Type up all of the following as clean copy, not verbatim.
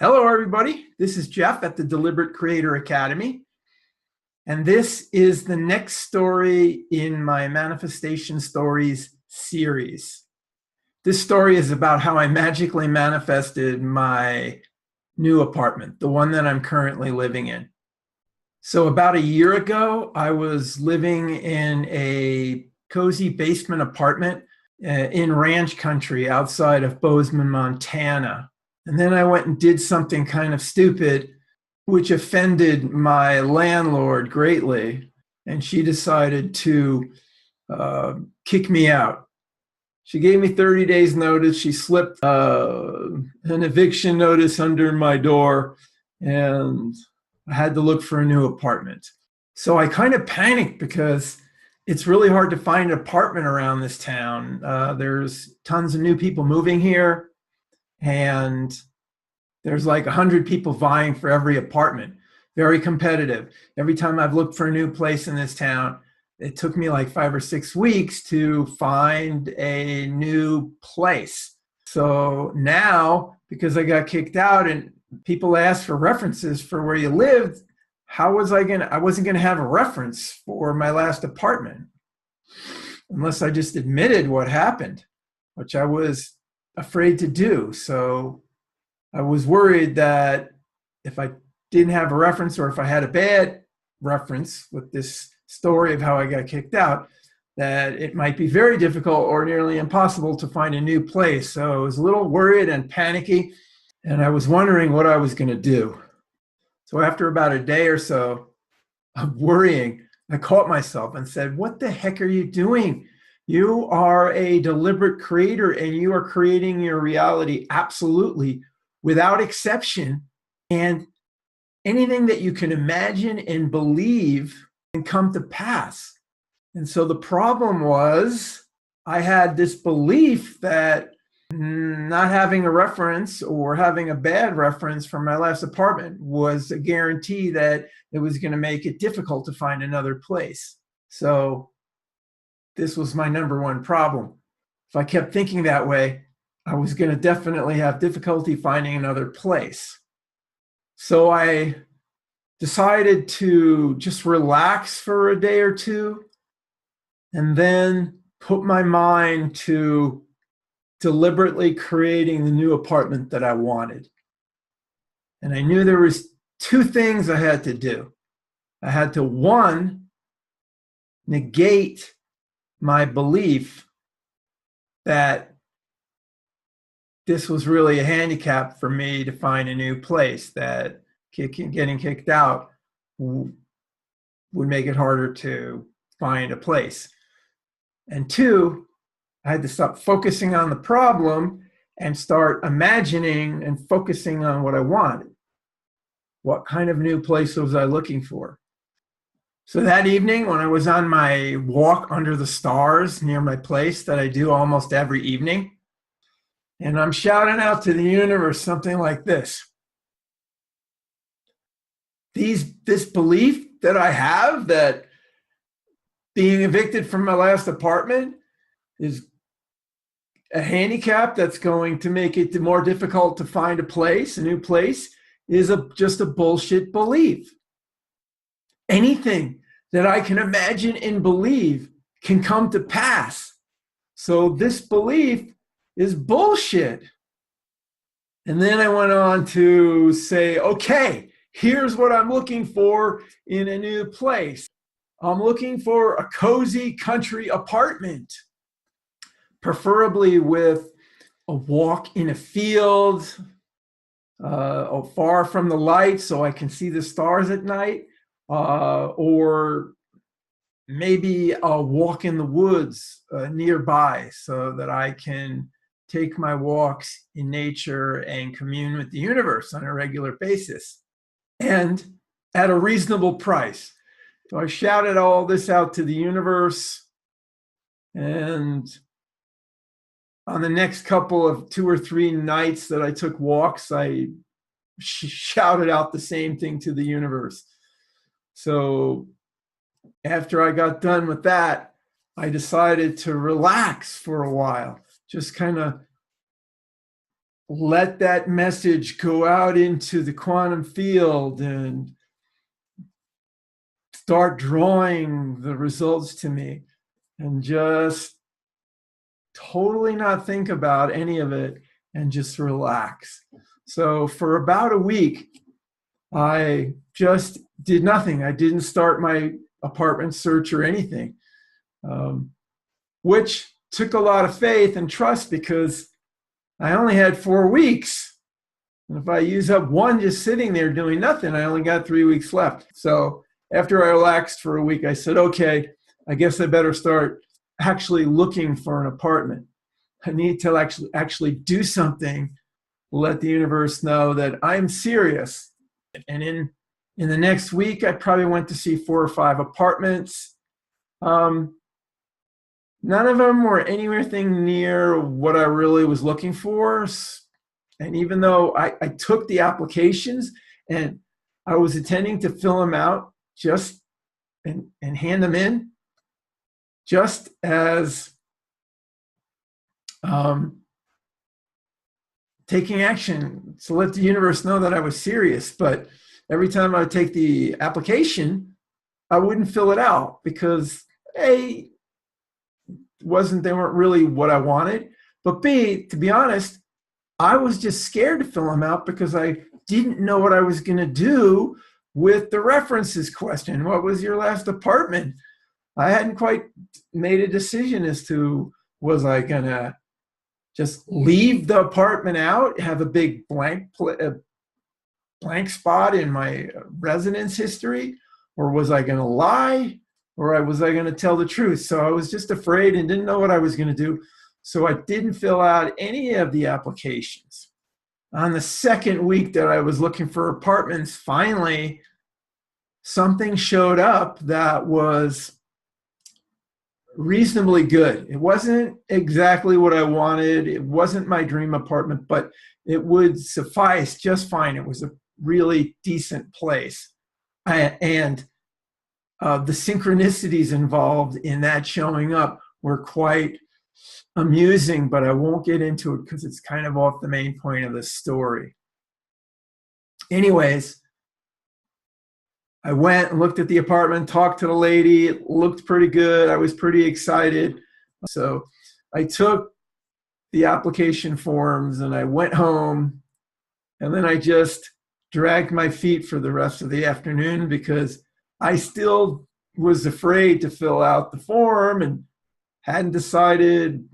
Hello, everybody. This is Jeff at the Deliberate Creator Academy. And this is the next story in my Manifestation Stories series. This story is about how I magically manifested my new apartment, the one that I'm currently living in. So about a year ago, I was living in a cozy basement apartment in ranch country outside of Bozeman, Montana. And then I went and did something kind of stupid, which offended my landlord greatly. And she decided to kick me out. She gave me 30 days notice. She slipped an eviction notice under my door, and I had to look for a new apartment. So I kind of panicked because it's really hard to find an apartment around this town. There's tons of new people moving here, and there's like 100 people vying for every apartment. Very competitive. Every time I've looked for a new place in this town, it took me like 5 or 6 weeks to find a new place. So now, because I got kicked out and people asked for references for where you lived, I wasn't going to have a reference for my last apartment unless I just admitted what happened, which I was afraid to do. So I was worried that if I didn't have a reference, or if I had a bad reference with this story of how I got kicked out, that it might be very difficult or nearly impossible to find a new place. So I was a little worried and panicky, and I was wondering what I was going to do. So after about a day or so of worrying, I caught myself and said, "What the heck are you doing? You are a deliberate creator, and you are creating your reality absolutely without exception. And anything that you can imagine and believe can come to pass." And so the problem was, I had this belief that not having a reference or having a bad reference from my last apartment was a guarantee that it was going to make it difficult to find another place. So this was my number one problem. If I kept thinking that way, I was going to definitely have difficulty finding another place. So I decided to just relax for a day or two and then put my mind to deliberately creating the new apartment that I wanted. And I knew there was 2 things I had to do. I had to, 1, negate my belief that this was really a handicap for me to find a new place, that getting kicked out would make it harder to find a place. And 2, I had to stop focusing on the problem and start imagining and focusing on what I wanted. What kind of new place was I looking for? So that evening, when I was on my walk under the stars near my place that I do almost every evening, and I'm shouting out to the universe something like this: this belief that I have that being evicted from my last apartment is a handicap that's going to make it more difficult to find a new place, is just a bullshit belief. Anything that I can imagine and believe can come to pass. So this belief is bullshit. And then I went on to say, okay, here's what I'm looking for in a new place. I'm looking for a cozy country apartment, preferably with a walk in a field, far from the light so I can see the stars at night, or maybe a walk in the woods nearby so that I can take my walks in nature and commune with the universe on a regular basis, and at a reasonable price. So I shouted all this out to the universe, and on the next couple of 2 or 3 nights that I took walks, I shouted out the same thing to the universe. So after I got done with that, I decided to relax for a while, just kind of let that message go out into the quantum field and start drawing the results to me, and just totally not think about any of it and just relax. So for about a week, I just did nothing. I didn't start my apartment search or anything, which took a lot of faith and trust, because I only had 4 weeks. And if I use up one just sitting there doing nothing, I only got 3 weeks left. So after I relaxed for a week, I said, okay, I guess I better start actually looking for an apartment. I need to actually do something, let the universe know that I'm serious. And in the next week, I probably went to see 4 or 5 apartments. None of them were anywhere near what I really was looking for. And even though I took the applications and I was intending to fill them out and hand them in, just as taking action to let the universe know that I was serious. But every time I would take the application, I wouldn't fill it out because A, they weren't really what I wanted, but B, to be honest, I was just scared to fill them out because I didn't know what I was going to do with the references question. What was your last apartment? I hadn't quite made a decision as to, was I going to just leave the apartment out, have a big blank spot in my residence history, or was I going to lie, or was I going to tell the truth? So I was just afraid and didn't know what I was going to do. So I didn't fill out any of the applications. On the second week that I was looking for apartments, finally, something showed up that was reasonably good. It wasn't exactly what I wanted. It wasn't my dream apartment, but it would suffice just fine. It was a really decent place. And the synchronicities involved in that showing up were quite amusing, but I won't get into it because it's kind of off the main point of the story. Anyways, I went and looked at the apartment, talked to the lady. It looked pretty good. I was pretty excited. So I took the application forms and I went home, and then I just dragged my feet for the rest of the afternoon because I still was afraid to fill out the form and hadn't decided,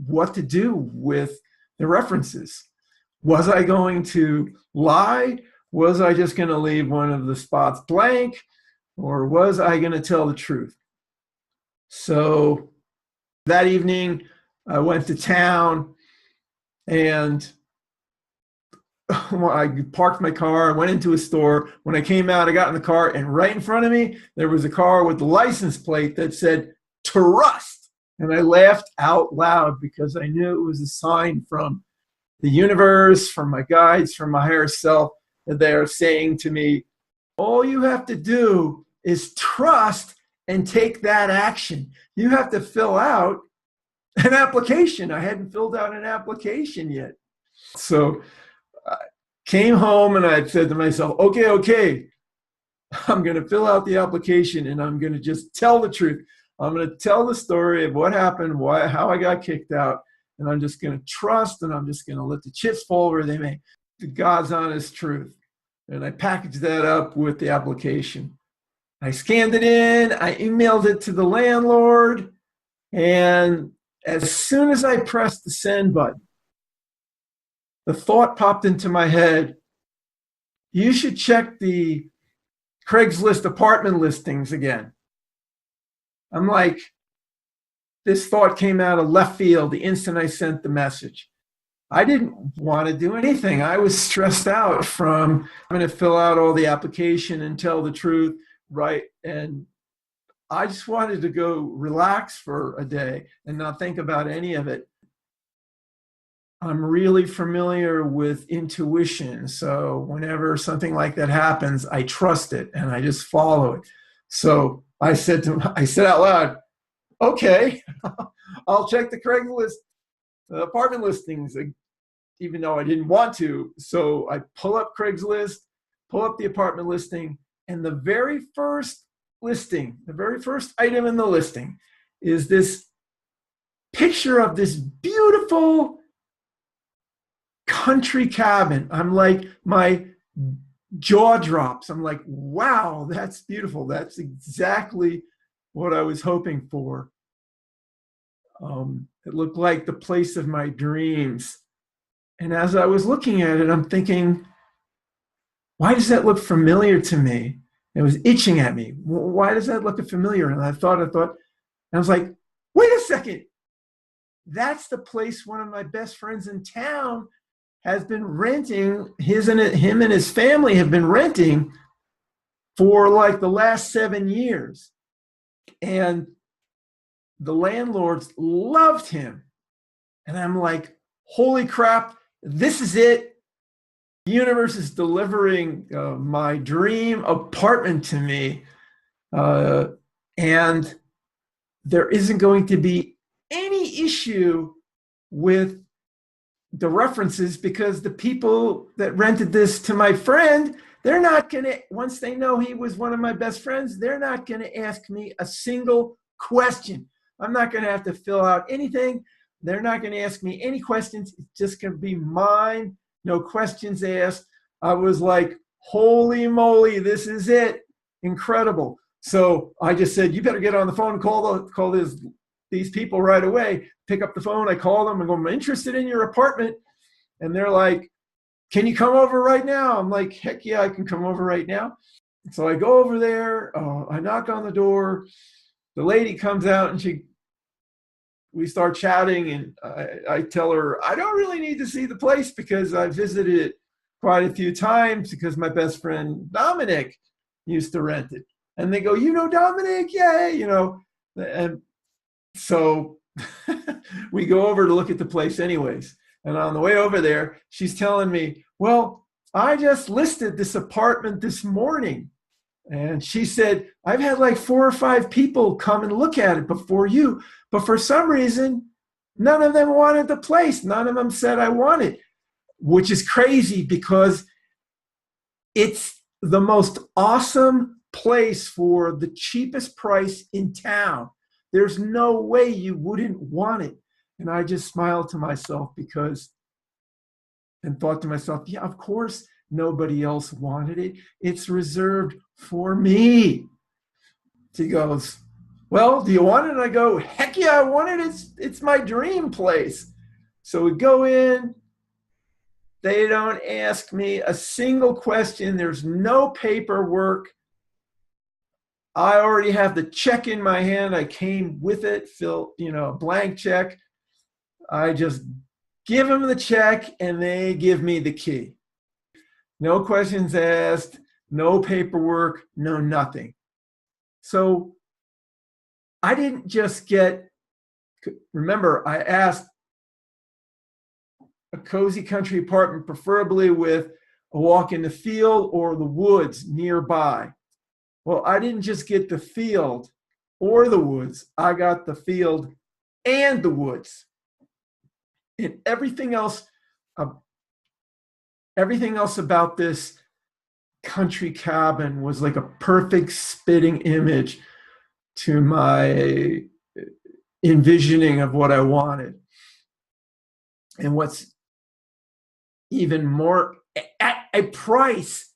what to do with the references. Was I going to lie? Was I just going to leave one of the spots blank? Or was I going to tell the truth? So that evening, I went to town and I parked my car, went into a store. When I came out, I got in the car, and right in front of me, there was a car with the license plate that said, "Trust." And I laughed out loud because I knew it was a sign from the universe, from my guides, from my higher self, that they're saying to me, all you have to do is trust and take that action. You have to fill out an application. I hadn't filled out an application yet. So I came home and I said to myself, okay, I'm going to fill out the application and I'm going to just tell the truth. I'm going to tell the story of what happened, how I got kicked out, and I'm just going to trust, and I'm just going to let the chips fall where they may. The God's honest truth. And I packaged that up with the application. I scanned it in, I emailed it to the landlord, and as soon as I pressed the send button, the thought popped into my head, you should check the Craigslist apartment listings again. I'm like, this thought came out of left field the instant I sent the message. I didn't want to do anything. I was stressed out from having to fill out all the application and tell the truth, right? And I just wanted to go relax for a day and not think about any of it. I'm really familiar with intuition. So whenever something like that happens, I trust it and I just follow it. So I said out loud, okay, I'll check the Craigslist apartment listings even though I didn't want to. So I pull up Craigslist, pull up the apartment listing, and the very first listing, the very first item in the listing is this picture of this beautiful country cabin. I'm like, my jaw drops. I'm like, wow, that's beautiful. That's exactly what I was hoping for. It looked like the place of my dreams. And as I was looking at it, I'm thinking, why does that look familiar to me? It was itching at me. Why does that look familiar? And I thought, and I was like, wait a second. That's the place one of my best friends in town has been renting. Him and his family have been renting for like the last 7 years. And the landlords loved him. And I'm like, holy crap, this is it. The universe is delivering my dream apartment to me. And there isn't going to be any issue with the references, because the people that rented this to my friend, they're not going to, once they know he was one of my best friends, they're not going to ask me a single question. I'm not going to have to fill out anything. They're not going to ask me any questions. It's just going to be mine. No questions asked. I was like, holy moly, this is it. Incredible. So I just said, you better get on the phone and call these people right away. Pick up the phone. I call them and go, I'm interested in your apartment. And they're like, can you come over right now? I'm like, heck yeah, I can come over right now. So I go over there. I knock on the door. The lady comes out and we start chatting, and I tell her, I don't really need to see the place because I visited it quite a few times because my best friend Dominic used to rent it. And they go, you know Dominic? Yeah, you know. And so we go over to look at the place anyways. And on the way over there, she's telling me, well, I just listed this apartment this morning. And she said, I've had like 4 or 5 people come and look at it before you. But for some reason, none of them wanted the place. None of them said I want it, which is crazy because it's the most awesome place for the cheapest price in town. There's no way you wouldn't want it. And I just smiled to myself and thought to myself, yeah, of course nobody else wanted it. It's reserved for me. She goes, well, do you want it? And I go, heck yeah, I want it. It's my dream place. So we go in. They don't ask me a single question. There's no paperwork. I already have the check in my hand. I came with it, a blank check. I just give them the check and they give me the key. No questions asked, no paperwork, no nothing. So I didn't just remember, I asked a cozy country apartment, preferably with a walk in the field or the woods nearby. Well, I didn't just get the field or the woods. I got the field and the woods. And everything else about this country cabin was like a perfect spitting image to my envisioning of what I wanted. And what's even more, at a price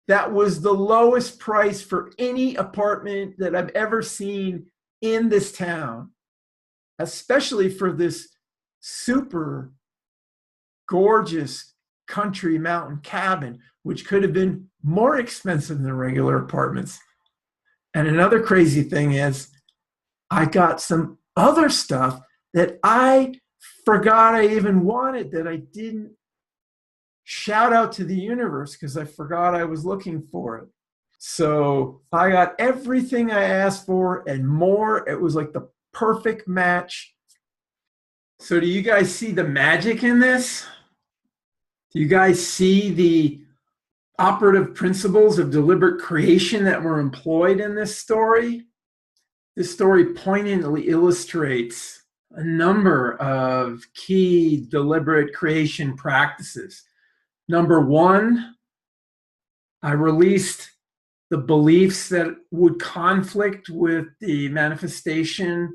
that was the lowest price for any apartment that I've ever seen in this town, especially for this super gorgeous country mountain cabin, which could have been more expensive than regular apartments. And another crazy thing is I got some other stuff that I forgot I even wanted, that I didn't shout out to the universe because I forgot I was looking for it. So I got everything I asked for and more. It was like the perfect match. So do you guys see the magic in this? Do you guys see the operative principles of deliberate creation that were employed in this story? This story poignantly illustrates a number of key deliberate creation practices. Number one, I released the beliefs that would conflict with the manifestation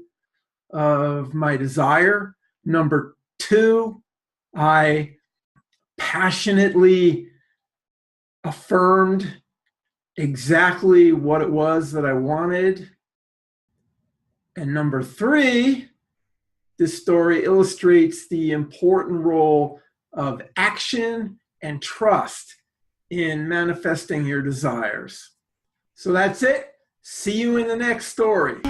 of my desire. Number two, I passionately affirmed exactly what it was that I wanted. And number three, this story illustrates the important role of action and trust in manifesting your desires. So that's it. See you in the next story.